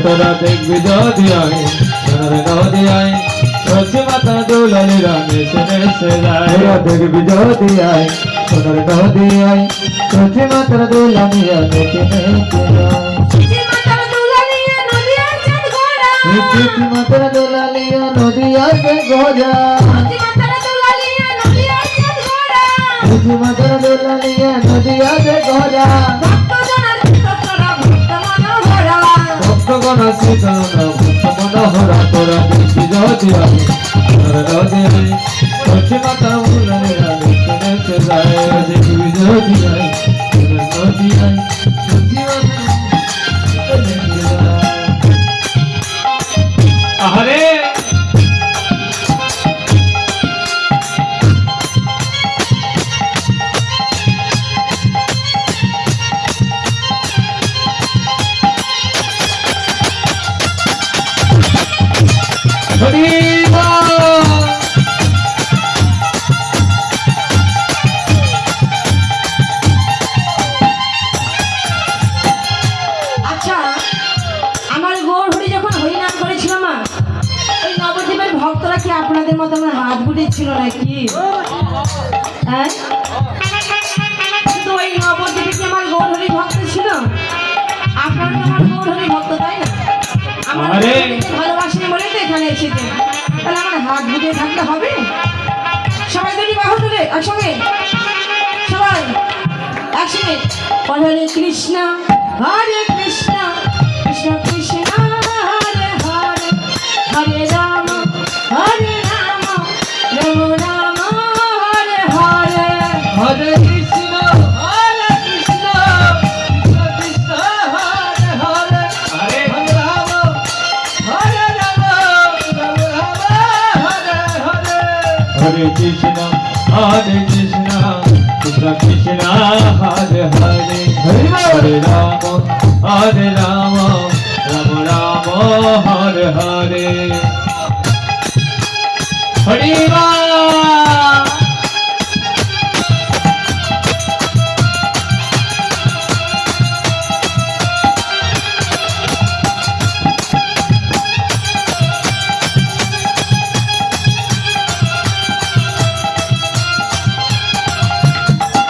তোরা দেখবি যদি আয় সোনার নদী আয় সত্যি মাথা দোলালি রানে সে যায় তোরা দেখবি যদি আয় সোনার নদী আয় সত্যি মাথা দোলালি রানে সত্যি মাথা দোলালিয়া নদী আছে গোজা সত্যি মাথা দোলালিয়া নদী আছে গোজা ভক্তগণ শীতল ভক্ত মনোহরা তোরা দেখবি যদি আয় সোনার নদী আয় সত্যি মাথা দোলালি রানে সে যায় দেখবি যদি আয় সোনার নদী আয় সত্যি মাথা আরে আপনাদের মতো আমার হাত বুটেছিল নাকি? হ্যাঁ, তো ওই নবদ্বীপে কি আমার গৌরহরি ভক্ত ছিল? আপনারা তো আমার গৌরহরি ভক্ত, তাই না? আমার ভালোবাসেন বলে তো এখানে এসেছেন, তাহলে আমার হাত বুটে থাকতে হবে। সবাই দুটি বাহু তুলে একসঙ্গে, সবাই একসঙ্গে হরে কৃষ্ণ হরে কৃষ্ণ কৃষ্ণ কৃষ্ণ হরে হরে হরে রাম হরে রাম রাম রাম হরে হরে হরে কৃষ্ণ কৃষ্ণ কৃষ্ণ হরে হরে হরে রাম হরে রাম রাম রাম হরে হরে হরে কৃষ্ণ কৃষ্ণ কৃষ্ণ হরে হরে হরে রাম রাম রাম হরে হরে হরি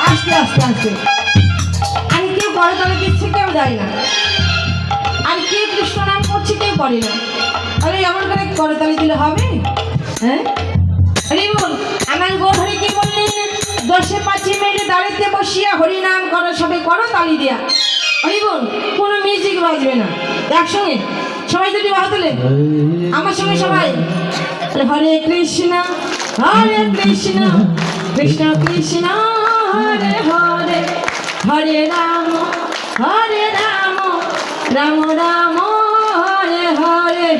আস্তে আস্তে আস্তে আমি কেউ করতলে দিচ্ছি, কেউ যায় না। আর কেউ কৃষ্ণ নাম করছি, কেউ করে না। আরে এমন করে করতালি দিলে হবে? হ্যাঁ, আরে বল আমার গৌরহরি কি বললেন? দশে পাঁচে মেরে দাঁড়িতে বসিয়া হরি নাম করো, সবাই করো তালি দিয়া। হরি বল, কোনো মিউজিক বাজবে না। একসঙ্গে সবাই যদি বাহু তুলে আমার সঙ্গে সবাই হরে কৃষ্ণ কৃষ্ণ কৃষ্ণ হরে হরে হরে রাম রাম রাম হরে হরে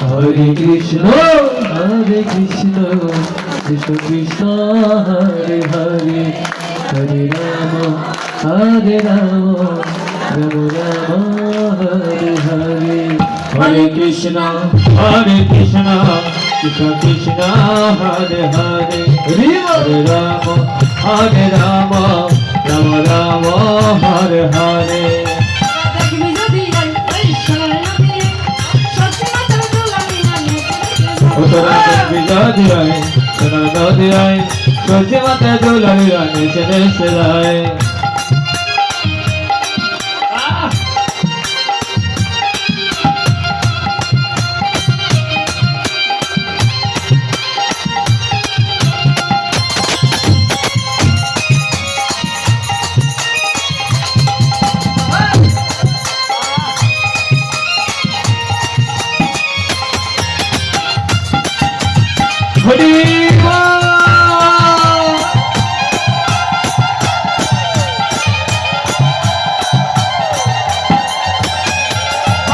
হরে কৃষ্ণ কৃষ্ণ কৃষ্ণ হরে হরে হরে রাম রাম রাম হরে হরে হরে কৃষ্ণ কৃষ্ণ কৃষ্ণ হরে হরে হরে রাম রাম রাম হরে হরে দেখবি যদি তোরা দেখবি যদি আয় সোনার নদী আয় সত্যি মাথা দোলালি রানে সে যায় হরি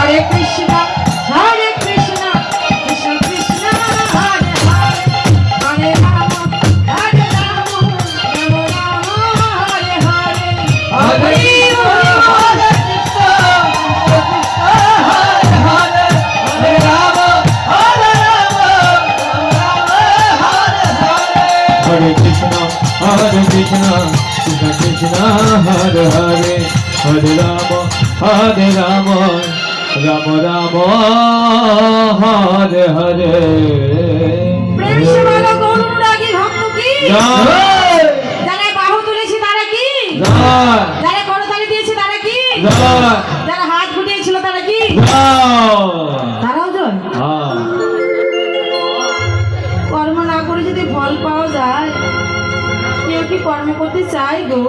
হরে কৃষ্ণ কৃষ্ণ কৃষ্ণ হরে হরে হরে রাম রাম রাম হরে হরে হরে কৃষ্ণ কৃষ্ণ কৃষ্ণ হরে হরে হরে রাম রাম রাম রাম হরে হরে প্রেম সেবালো গৌরনুরাগী ভক্ত কি জয় যারা বাহু তুলেছে তারা কি জয় যারা করতালি দিয়েছে তারা কি জয় যারা হাত গুটিয়েছিল তারা কি জয় তারাও জয় হ্যাঁ কর্ম না করে যদি ফল পাওয়া যায় কেউ কি কর্ম করতে চাই গো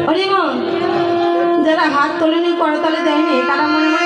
হরিমন যারা হাত তোলেনি করতালি দেয়নি তারা মনে মনে